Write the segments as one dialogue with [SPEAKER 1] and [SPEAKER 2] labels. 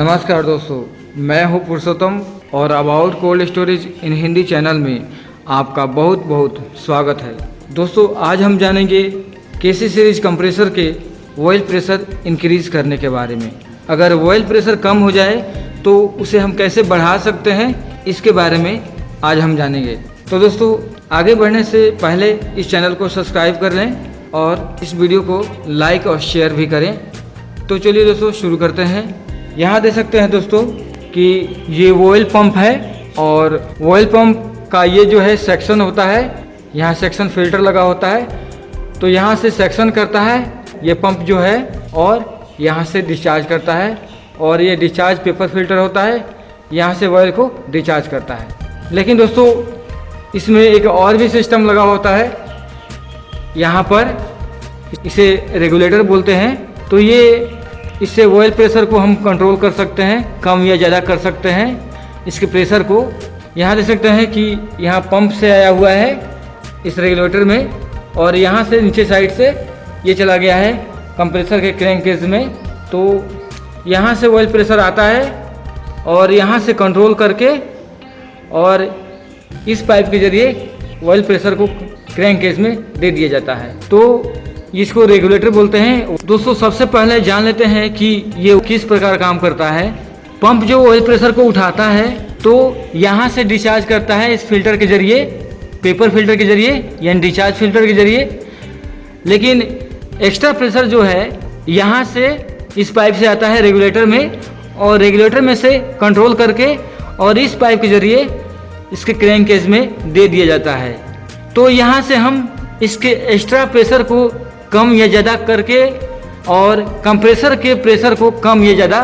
[SPEAKER 1] नमस्कार दोस्तों, मैं हूं पुरुषोत्तम और about cold storage in Hindi channel में आपका बहुत बहुत स्वागत है। दोस्तों, आज हम जानेंगे केसी सीरीज कंप्रेसर के ऑयल प्रेशर इंक्रीज करने के बारे में। अगर ऑयल प्रेशर कम हो जाए तो उसे हम कैसे बढ़ा सकते हैं, इसके बारे में आज हम जानेंगे। तो दोस्तों, आगे बढ़ने से पहले इस चैनल को सब्सक्राइब कर लें और इस वीडियो को लाइक और शेयर भी करें। तो चलिए दोस्तों, शुरू करते हैं। यहाँ देख सकते हैं दोस्तों कि ये ऑयल पंप है और ऑयल पंप का ये जो है सेक्शन होता है, यहाँ सेक्शन फिल्टर लगा होता है। तो यहाँ से सेक्शन करता है ये पंप जो है और यहाँ से डिस्चार्ज करता है, और ये डिस्चार्ज पेपर फिल्टर होता है, यहाँ से ऑयल को डिस्चार्ज करता है। लेकिन दोस्तों, इसमें एक और भी सिस्टम लगा होता है, यहाँ पर इसे रेगुलेटर बोलते हैं। तो ये इससे ऑयल प्रेशर को हम कंट्रोल कर सकते हैं, कम या ज़्यादा कर सकते हैं इसके प्रेशर को। यहाँ देख सकते हैं कि यहाँ पंप से आया हुआ है इस रेगुलेटर में, और यहाँ से नीचे साइड से ये चला गया है कंप्रेसर के क्रैंक केज में। तो यहाँ से ऑयल प्रेशर आता है और यहाँ से कंट्रोल करके और इस पाइप के जरिए ऑयल प्रेशर को क्रैंक केज में दे दिया जाता है। तो इसको रेगुलेटर बोलते हैं। दोस्तों, सबसे पहले जान लेते हैं कि ये किस प्रकार काम करता है। पंप जो ऑयल प्रेशर को उठाता है तो यहाँ से डिस्चार्ज करता है इस फिल्टर के जरिए, पेपर फिल्टर के जरिए यानी डिस्चार्ज फिल्टर के जरिए। लेकिन एक्स्ट्रा प्रेशर जो है यहाँ से इस पाइप से आता है रेगुलेटर में, और रेगुलेटर में से कंट्रोल करके और इस पाइप के जरिए इसके क्रैंक केज में दे दिया जाता है। तो यहाँ से हम इसके एक्स्ट्रा प्रेशर को कम या ज़्यादा करके और कंप्रेसर के प्रेशर को कम या ज़्यादा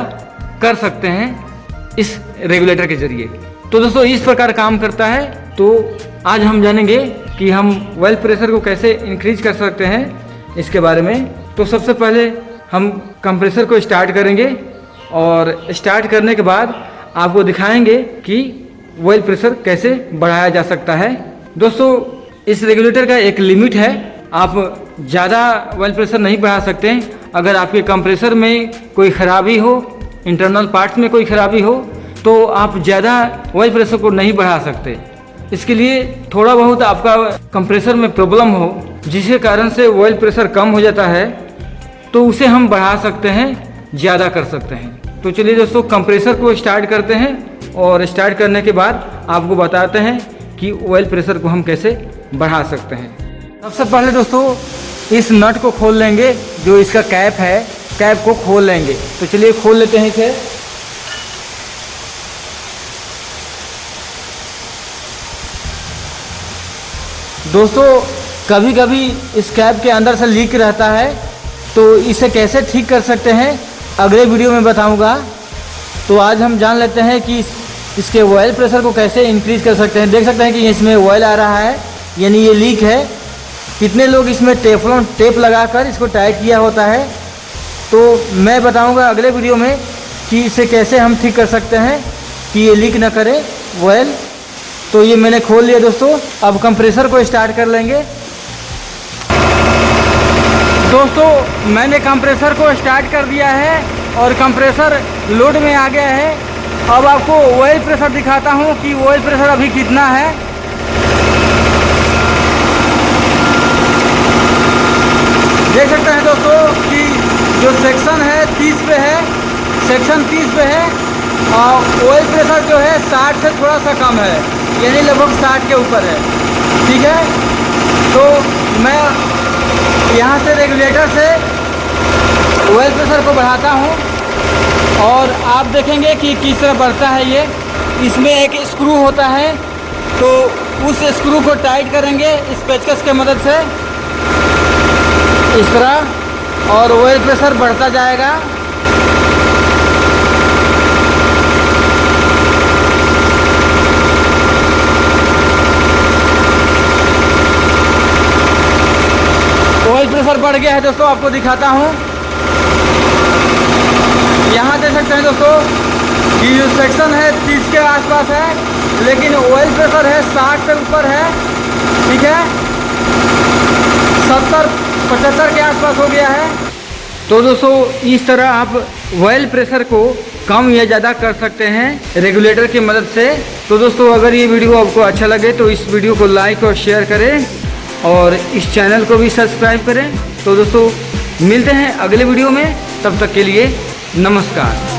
[SPEAKER 1] कर सकते हैं इस रेगुलेटर के जरिए। तो दोस्तों, इस प्रकार काम करता है। तो आज हम जानेंगे कि हम ऑयल प्रेशर को कैसे इंक्रीज कर सकते हैं इसके बारे में। तो सबसे पहले हम कंप्रेसर को स्टार्ट करेंगे और स्टार्ट करने के बाद आपको दिखाएंगे कि ऑयल प्रेशर कैसे बढ़ाया जा सकता है। दोस्तों, इस रेगुलेटर का एक लिमिट है, आप ज़्यादा ऑयल प्रेशर नहीं बढ़ा सकते। अगर आपके कंप्रेसर में कोई ख़राबी हो, इंटरनल पार्ट्स में कोई ख़राबी हो, तो आप ज़्यादा ऑयल प्रेशर को नहीं बढ़ा सकते। इसके लिए थोड़ा बहुत आपका कंप्रेसर में प्रॉब्लम हो, जिसके कारण से ऑयल प्रेशर कम हो जाता है, तो उसे हम बढ़ा सकते हैं, ज़्यादा कर सकते हैं। तो चलिए दोस्तों, कंप्रेसर को स्टार्ट करते हैं और स्टार्ट करने के बाद आपको बताते हैं कि ऑयल प्रेशर को हम कैसे बढ़ा सकते हैं। सबसे पहले दोस्तों, इस नट को खोल लेंगे, जो इसका कैप है, कैप को खोल लेंगे। तो चलिए खोल लेते हैं इसे। दोस्तों, कभी कभी इस कैप के अंदर से लीक रहता है, तो इसे कैसे ठीक कर सकते हैं अगले वीडियो में बताऊंगा। तो आज हम जान लेते हैं कि इसके ऑयल प्रेशर को कैसे इंक्रीज कर सकते हैं। देख सकते हैं कि इसमें ऑयल आ रहा है, यानी ये लीक है। कितने लोग इसमें टेफलॉन टेप लगाकर इसको टाइट किया होता है, तो मैं बताऊंगा अगले वीडियो में कि इसे कैसे हम ठीक कर सकते हैं कि ये लीक ना करे ऑयल। तो ये मैंने खोल लिया दोस्तों। अब कंप्रेसर को स्टार्ट कर लेंगे। दोस्तों, मैंने कंप्रेसर को स्टार्ट कर दिया है और कंप्रेसर लोड में आ गया है। अब आपको ऑयल प्रेशर दिखाता हूँ कि ऑयल प्रेशर अभी कितना है। देख सकते हैं दोस्तों कि जो सेक्शन है 30 पे है, सेक्शन 30 पे है, और ऑयल प्रेशर जो है 60 से थोड़ा सा कम है, यानी लगभग 60 के ऊपर है। ठीक है, तो मैं यहाँ से रेगुलेटर से ऑयल प्रेशर को बढ़ाता हूँ और आप देखेंगे कि किस तरह बढ़ता है ये। इसमें एक स्क्रू होता है, तो उस स्क्रू को टाइट करेंगे इस पेचकस के मदद से इस तरह, और ऑयल प्रेशर बढ़ता जाएगा। ऑयल प्रेशर बढ़ गया है दोस्तों, आपको दिखाता हूँ। यहाँ देख सकते हैं दोस्तों कि जो सेक्शन है 30 के आसपास है, लेकिन ऑयल प्रेशर है 60 से ऊपर है। ठीक है, 70-75 के आसपास हो गया है। तो दोस्तों इस तरह आप ऑयल प्रेशर को कम या ज़्यादा कर सकते हैं रेगुलेटर की मदद से। तो दोस्तों अगर ये वीडियो आपको अच्छा लगे तो इस वीडियो को लाइक और शेयर करें और इस चैनल को भी सब्सक्राइब करें। तो दोस्तों मिलते हैं अगले वीडियो में, तब तक के लिए नमस्कार।